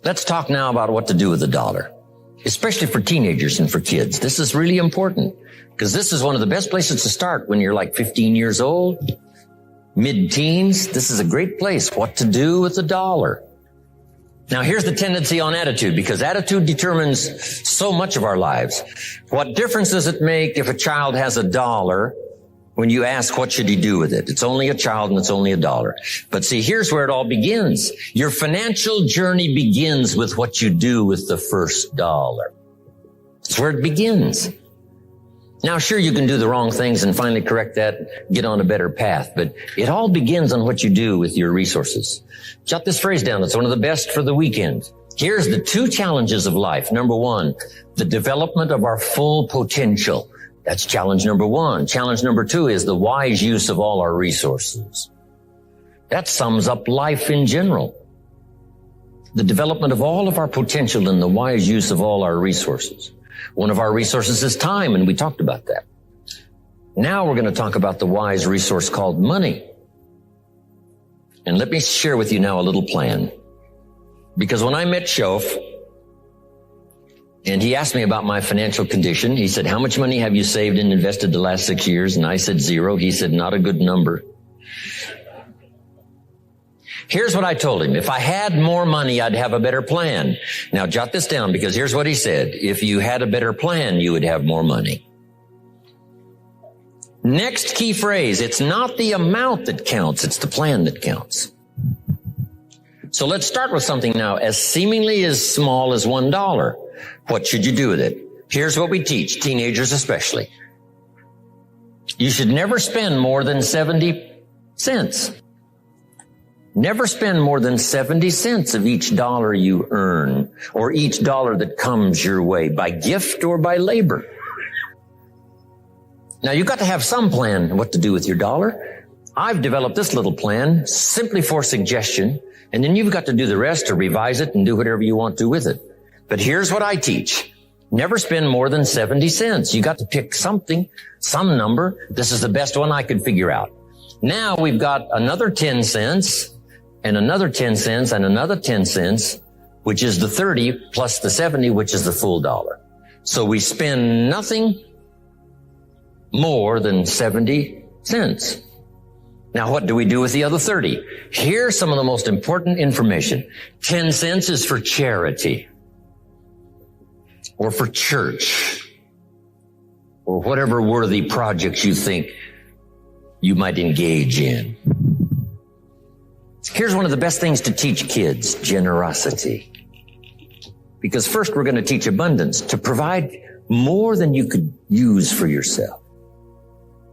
Let's talk now about what to do with the dollar, especially for teenagers and for kids. This is really important because this is one of the best places to start when you're like 15 years old, mid-teens. This is a great place, what to do with the dollar. Now, here's the tendency on attitude, because attitude determines so much of our lives. What difference does it make if a child has $1 when you ask what should he do with it? It's only a child and it's only $1. But see, here's where it all begins. Your financial journey begins with what you do with the first dollar. That's where it begins. Now, sure, you can do the wrong things and finally correct that, get on a better path, but it all begins on what you do with your resources. Jot this phrase down. It's one of the best for the weekend. Here's the 2 challenges of life. Number 1, the development of our full potential. That's challenge number 1. Challenge number 2 is the wise use of all our resources. That sums up life in general. The development of all of our potential and the wise use of all our resources. One of our resources is time, and we talked about that. Now we're going to talk about the wise resource called money. And let me share with you now a little plan. Because when I met Shof, and he asked me about my financial condition, he said, how much money have you saved and invested the last 6 years? And I said 0. He said, not a good number. Here's what I told him. If I had more money, I'd have a better plan. Now, jot this down, because here's what he said. If you had a better plan, you would have more money. Next key phrase, it's not the amount that counts, it's the plan that counts. So let's start with something now as seemingly as small as $1. What should you do with it? Here's what we teach, teenagers especially. You should never spend more than 70 cents. Never spend more than 70 cents of each dollar you earn, or each dollar that comes your way, by gift or by labor. Now, you've got to have some plan what to do with your dollar. I've developed this little plan simply for suggestion, and then you've got to do the rest to revise it and do whatever you want to with it. But here's what I teach. Never spend more than 70 cents. You got to pick something, some number. This is the best one I could figure out. Now we've got another 10 cents and another 10 cents and another 10 cents, which is the 30 plus the 70, which is the full dollar. So we spend nothing more than 70 cents. Now, what do we do with the other 30? Here's some of the most important information. 10 cents is for charity, or for church, or whatever worthy projects you think you might engage in. Here's one of the best things to teach kids, generosity. Because first we're going to teach abundance, to provide more than you could use for yourself.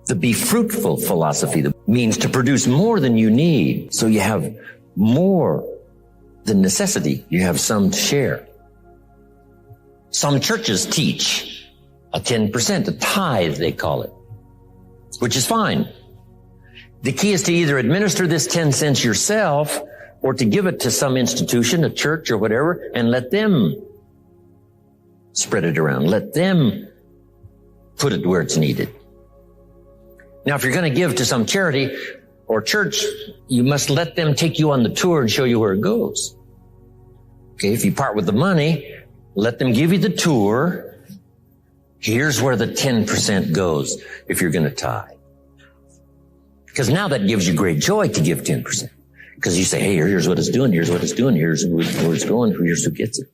The be fruitful philosophy that means to produce more than you need, so you have more than necessity. You have some to share. Some churches teach a 10%, a tithe they call it, which is fine. The key is to either administer this 10 cents yourself or to give it to some institution, a church or whatever, and let them spread it around. Let them put it where it's needed. Now, if you're going to give to some charity or church, you must let them take you on the tour and show you where it goes. Okay, if you part with the money, let them give you the tour. Here's where the 10% goes if you're going to tithe. Because now that gives you great joy to give 10%. Because you say, hey, here's what it's doing, here's what it's doing, here's where it's going, here's who gets it.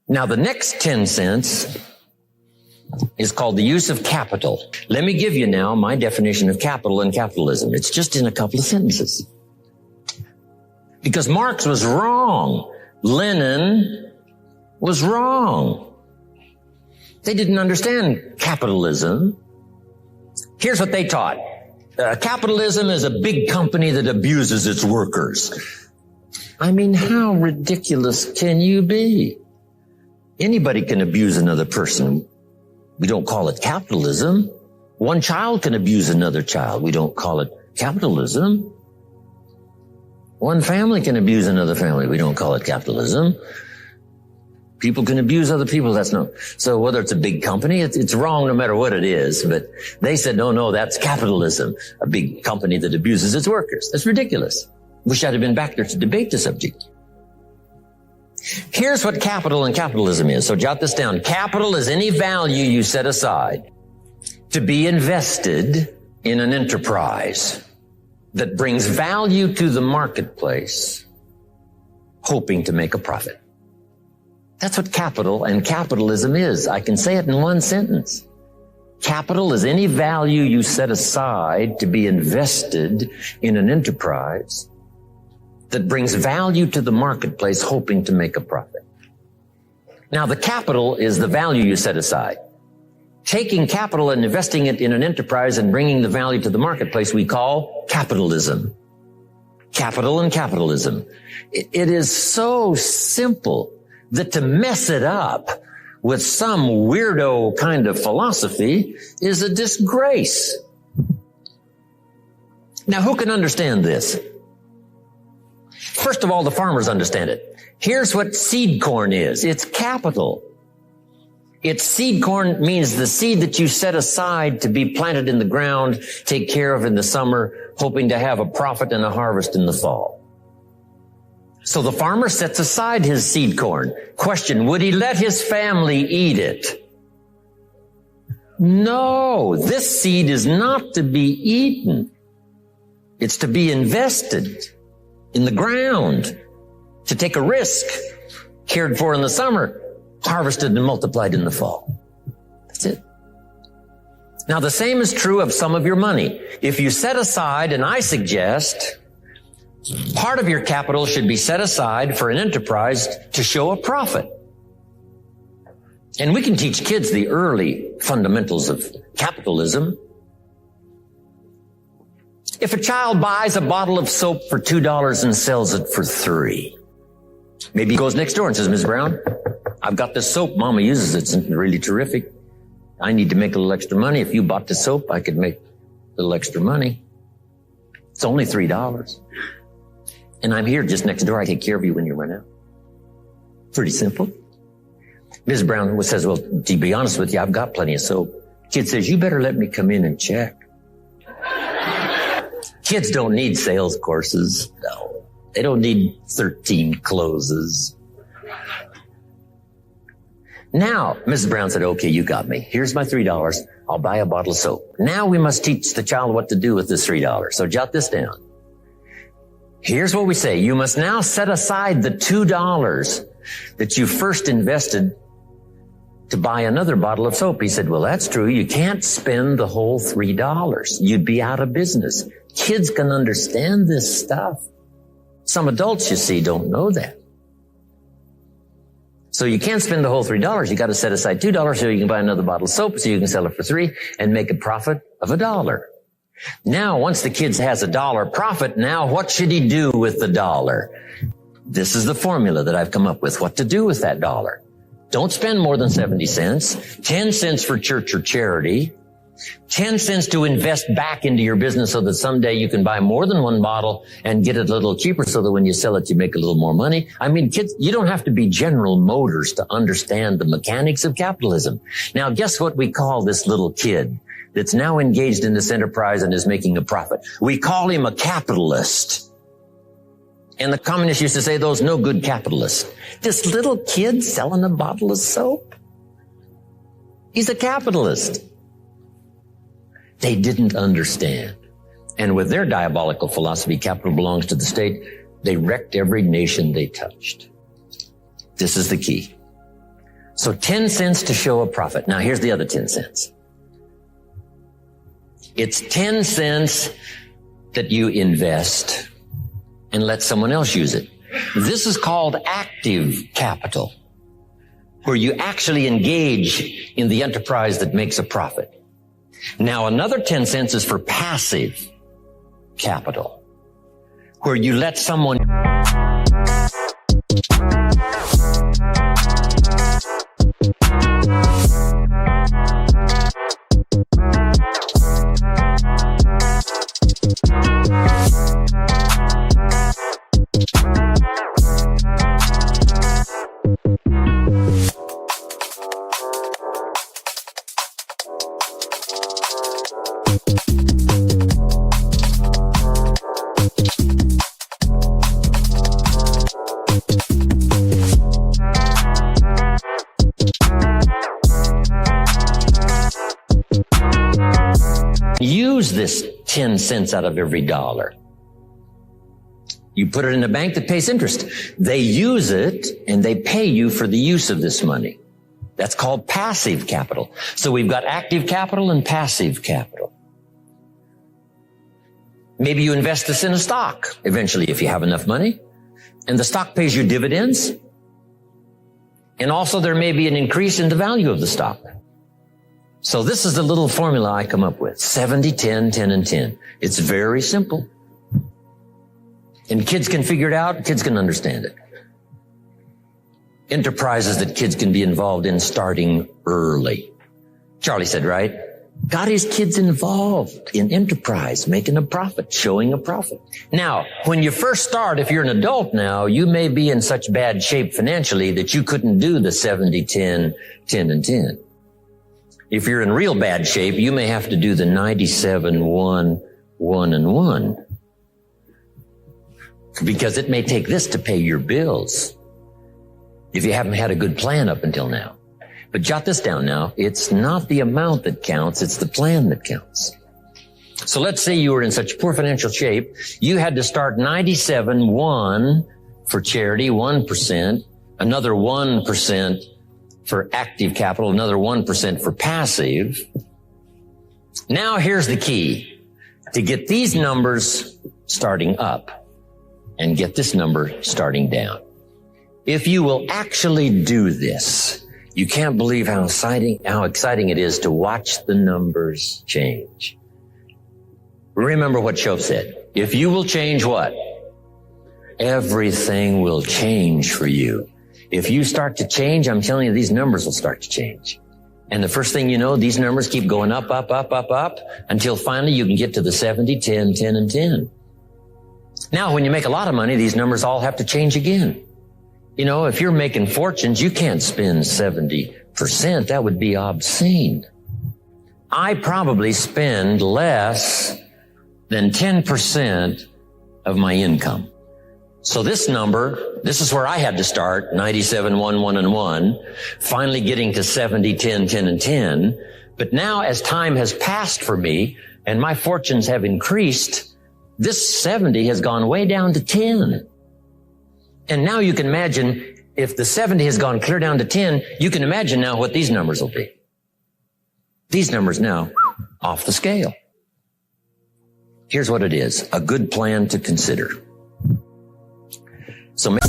Now, the next 10 cents is called the use of capital. Let me give you now my definition of capital and capitalism. It's just in a couple of sentences. Because Marx was wrong. Lenin was wrong. They didn't understand capitalism. Here's what they taught. Capitalism is a big company that abuses its workers. I mean, how ridiculous can you be? Anybody can abuse another person. We don't call it capitalism. One child can abuse another child. We don't call it capitalism. One family can abuse another family. We don't call it capitalism. People can abuse other people. That's no. So whether it's a big company, it's wrong no matter what it is. But they said, no, that's capitalism. A big company that abuses its workers. That's ridiculous. Wish I'd have been back there to debate the subject. Here's what capital and capitalism is. So jot this down. Capital is any value you set aside to be invested in an enterprise that brings value to the marketplace, hoping to make a profit. That's what capital and capitalism is. I can say it in one sentence. Capital is any value you set aside to be invested in an enterprise that brings value to the marketplace, hoping to make a profit. Now, the capital is the value you set aside. Taking capital and investing it in an enterprise and bringing the value to the marketplace, we call capitalism. Capital and capitalism. It is so simple that to mess it up with some weirdo kind of philosophy is a disgrace. Now, who can understand this? First of all, the farmers understand it. Here's what seed corn is. It's capital. It's seed corn means the seed that you set aside to be planted in the ground, take care of in the summer, hoping to have a profit and a harvest in the fall. So the farmer sets aside his seed corn. Question, would he let his family eat it? No, this seed is not to be eaten. It's to be invested in the ground, to take a risk, cared for in the summer, harvested and multiplied in the fall. That's it. Now, the same is true of some of your money. If you set aside, and I suggest, part of your capital should be set aside for an enterprise to show a profit. And we can teach kids the early fundamentals of capitalism. If a child buys a bottle of soap for $2 and sells it for $3, maybe he goes next door and says, Ms. Brown, I've got this soap. Mama uses it. It's really terrific. I need to make a little extra money. If you bought the soap, I could make a little extra money. It's only $3. And I'm here just next door. I take care of you when you run out. Pretty simple. Ms. Brown says, well, to be honest with you, I've got plenty of soap. Kid says, you better let me come in and check. Kids don't need sales courses. No. They don't need 13 closes. Now, Mrs. Brown said, okay, you got me. Here's my $3. I'll buy a bottle of soap. Now we must teach the child what to do with this $3. So jot this down. Here's what we say. You must now set aside the $2 that you first invested to buy another bottle of soap. He said, well, that's true. You can't spend the whole $3. You'd be out of business. Kids can understand this stuff. Some adults, you see, don't know that. So you can't spend the whole $3. You got to set aside $2 so you can buy another bottle of soap so you can sell it for $3 and make a profit of $1. Now, once the kid has $1 profit, now what should he do with the $1? This is the formula that I've come up with, what to do with that $1. Don't spend more than 70 cents, 10 cents for church or charity, 10 cents to invest back into your business so that someday you can buy more than one bottle and get it a little cheaper so that when you sell it, you make a little more money. I mean, kids, you don't have to be General Motors to understand the mechanics of capitalism. Now, guess what we call this little kid that's now engaged in this enterprise and is making a profit? We call him a capitalist. And the communists used to say, those no good capitalists. This little kid selling a bottle of soap, he's a capitalist. They didn't understand. And with their diabolical philosophy, capital belongs to the state, they wrecked every nation they touched. This is the key. So 10 cents to show a profit. Now here's the other 10 cents. It's 10 cents that you invest and let someone else use it. This is called active capital, where you actually engage in the enterprise that makes a profit. Now, another 10 cents is for passive capital, where you let someone use this 10 cents out of every dollar. You put it in a bank that pays interest. They use it and they pay you for the use of this money. That's called passive capital. So we've got active capital and passive capital. Maybe you invest this in a stock eventually if you have enough money, and the stock pays you dividends. And also there may be an increase in the value of the stock. So this is the little formula I come up with. 70, 10, 10, and 10. It's very simple. And kids can figure it out. Kids can understand it. Enterprises that kids can be involved in starting early. Charlie said, right? Got his kids involved in enterprise, making a profit, showing a profit. Now, when you first start, if you're an adult now, you may be in such bad shape financially that you couldn't do the 70, 10, 10, and 10. If you're in real bad shape, you may have to do the 97, 1, 1, and 1. Because it may take this to pay your bills if you haven't had a good plan up until now. But jot this down now. It's not the amount that counts. It's the plan that counts. So let's say you were in such poor financial shape, you had to start 97, 1 for charity, 1%, another 1% for active capital, another 1% for passive. Now here's the key. To get these numbers starting up and get this number starting down. If you will actually do this, you can't believe how exciting it is to watch the numbers change. Remember what Shoaff said. If you will change what? Everything will change for you. If you start to change, I'm telling you, these numbers will start to change. And the first thing you know, these numbers keep going up, up, up, up, up, until finally you can get to the 70, 10, 10, and 10. Now, when you make a lot of money, these numbers all have to change again. You know, if you're making fortunes, you can't spend 70%. That would be obscene. I probably spend less than 10% of my income. So this number, this is where I had to start, 97, 1, 1, and 1, finally getting to 70, 10, 10, and 10. But now as time has passed for me and my fortunes have increased, this 70 has gone way down to 10. And now you can imagine if the 70 has gone clear down to 10, you can imagine now what these numbers will be. These numbers now off the scale. Here's what it is, a good plan to consider. So make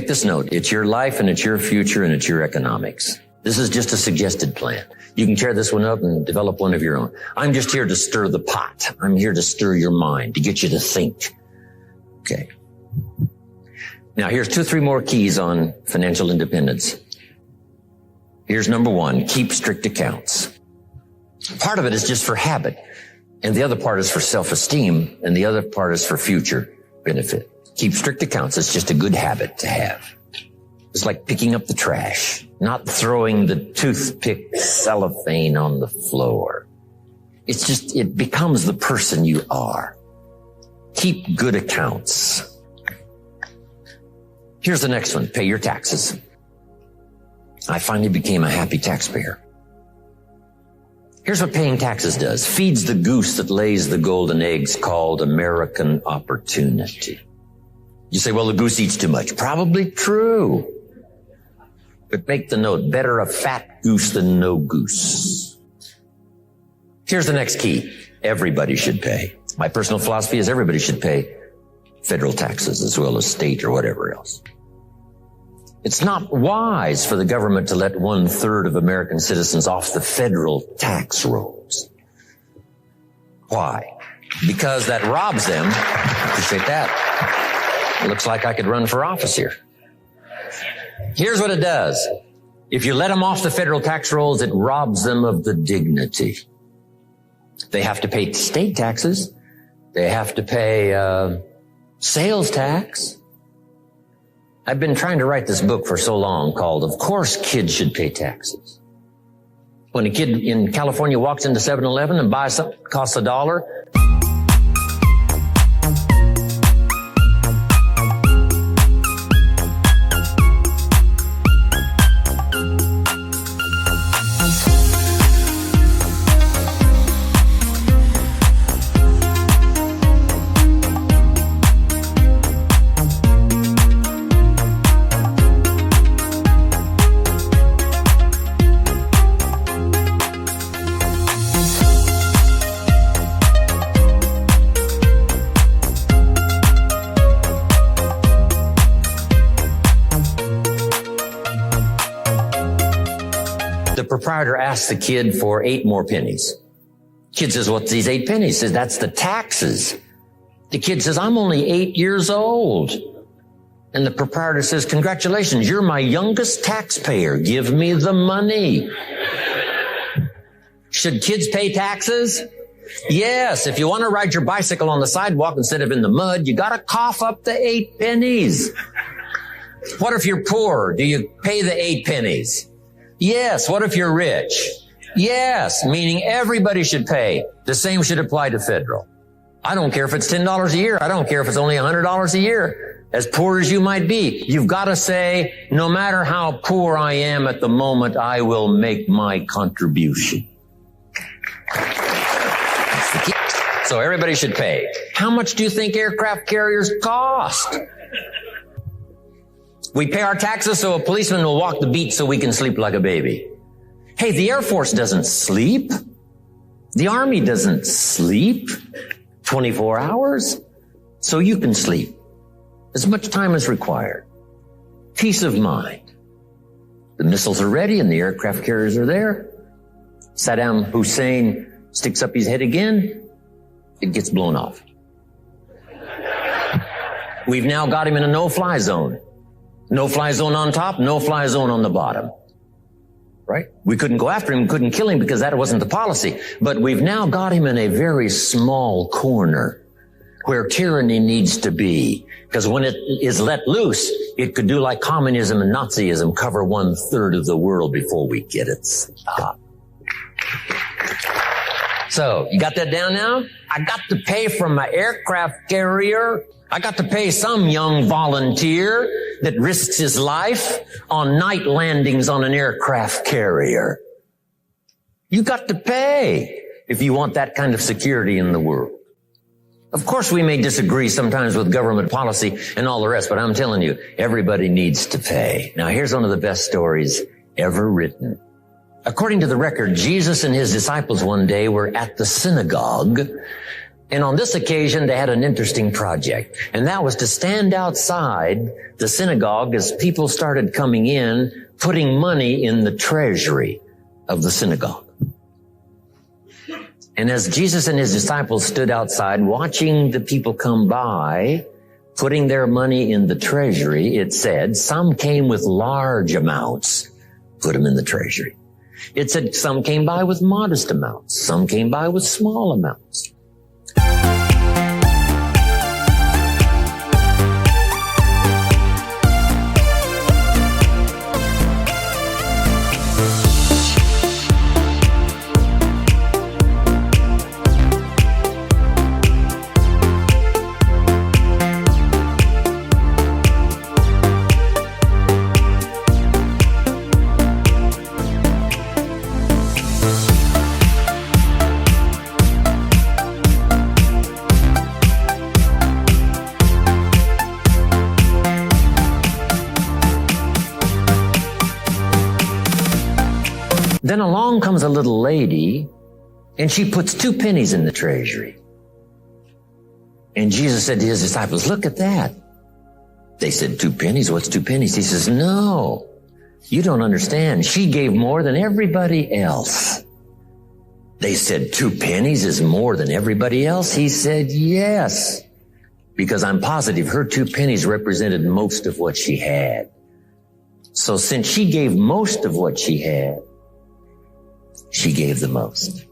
this note. It's your life and it's your future and it's your economics. This is just a suggested plan. You can tear this one up and develop one of your own. I'm just here to stir the pot. I'm here to stir your mind, to get you to think. Okay. Now here's 2 or 3 more keys on financial independence. Here's number 1, keep strict accounts. Part of it is just for habit, and the other part is for self-esteem, and the other part is for future benefit. Keep strict accounts. It's just a good habit to have. It's like picking up the trash, not throwing the toothpick cellophane on the floor. It's just, it becomes the person you are. Keep good accounts. Here's the next one. Pay your taxes. I finally became a happy taxpayer. Here's what paying taxes does. Feeds the goose that lays the golden eggs called American opportunity. You say, well, the goose eats too much. Probably true. But make the note, better a fat goose than no goose. Here's the next key. Everybody should pay. My personal philosophy is everybody should pay federal taxes as well as state or whatever else. It's not wise for the government to let 1/3 of American citizens off the federal tax rolls. Why? Because that robs them. Appreciate that. Looks like I could run for office here. Here's what it does. If you let them off the federal tax rolls, it robs them of the dignity. They have to pay state taxes. They have to pay sales tax. I've been trying to write this book for so long called, Of Course Kids Should Pay Taxes. When a kid in California walks into 7-Eleven and buys something that costs $1, the proprietor asks the kid for 8 more pennies. Kid says, what's these 8 pennies? Says, that's the taxes. The kid says, I'm only 8 years old. And the proprietor says, congratulations, you're my youngest taxpayer. Give me the money. Should kids pay taxes? Yes. If you want to ride your bicycle on the sidewalk instead of in the mud, you got to cough up the 8 pennies. What if you're poor? Do you pay the 8 pennies? Yes. What if you're rich? Yes. Meaning everybody should pay. The same should apply to federal. I don't care if it's $10 a year. I don't care if it's only $100 a year. As poor as you might be, you've got to say, no matter how poor I am at the moment, I will make my contribution. So everybody should pay. How much do you think aircraft carriers cost? We pay our taxes so a policeman will walk the beat so we can sleep like a baby. Hey, the Air Force doesn't sleep. The Army doesn't sleep 24 hours. So you can sleep as much time as required. Peace of mind. The missiles are ready and the aircraft carriers are there. Saddam Hussein sticks up his head again. It gets blown off. We've now got him in a no-fly zone. No-fly zone on top, no-fly zone on the bottom. Right? We couldn't go after him, couldn't kill him because that wasn't the policy. But we've now got him in a very small corner where tyranny needs to be. Because when it is let loose, it could do like communism and Nazism, cover 1/3 of the world before we get it stopped. So, you got that down now? I got to pay from my aircraft carrier. I got to pay some young volunteer that risks his life on night landings on an aircraft carrier. You got to pay if you want that kind of security in the world. Of course, we may disagree sometimes with government policy and all the rest, but I'm telling you, everybody needs to pay. Now, here's one of the best stories ever written. According to the record, Jesus and his disciples one day were at the synagogue, and on this occasion, they had an interesting project, and that was to stand outside the synagogue as people started coming in, putting money in the treasury of the synagogue. And as Jesus and his disciples stood outside watching the people come by, putting their money in the treasury, it said, some came with large amounts, put them in the treasury. It said some came by with modest amounts, some came by with small amounts. Then along comes a little lady, and she puts 2 pennies in the treasury. And Jesus said to his disciples, look at that. They said, 2 pennies? What's 2 pennies? He says, no, you don't understand. She gave more than everybody else. They said, 2 pennies is more than everybody else? He said, yes. because I'm positive her 2 pennies represented most of what she had. So since she gave most of what she had, she gave the most.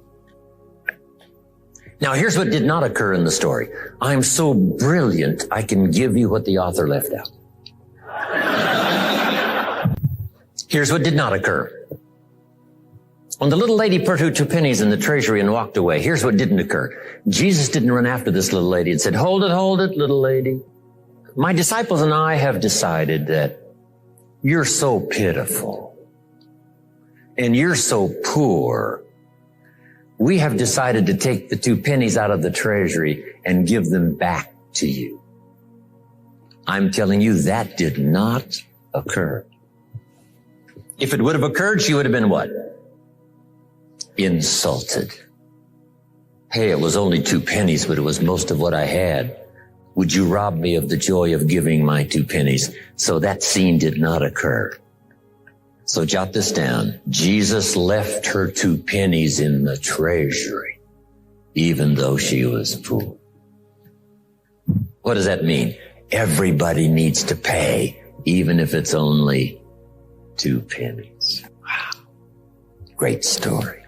Now here's what did not occur in the story. I'm so brilliant, I can give you what the author left out. Here's what did not occur. When the little lady put her 2 pennies in the treasury and walked away, here's what didn't occur. Jesus didn't run after this little lady and said, hold it, little lady. My disciples and I have decided that you're so pitiful and you're so poor. We have decided to take the 2 pennies out of the treasury and give them back to you. I'm telling you, that did not occur. If it would have occurred, she would have been what? Insulted. Hey, it was only 2 pennies, but it was most of what I had. Would you rob me of the joy of giving my 2 pennies? So that scene did not occur. So jot this down. Jesus left her 2 pennies in the treasury, even though she was poor. What does that mean? Everybody needs to pay, even if it's only 2 pennies. Wow. Great story.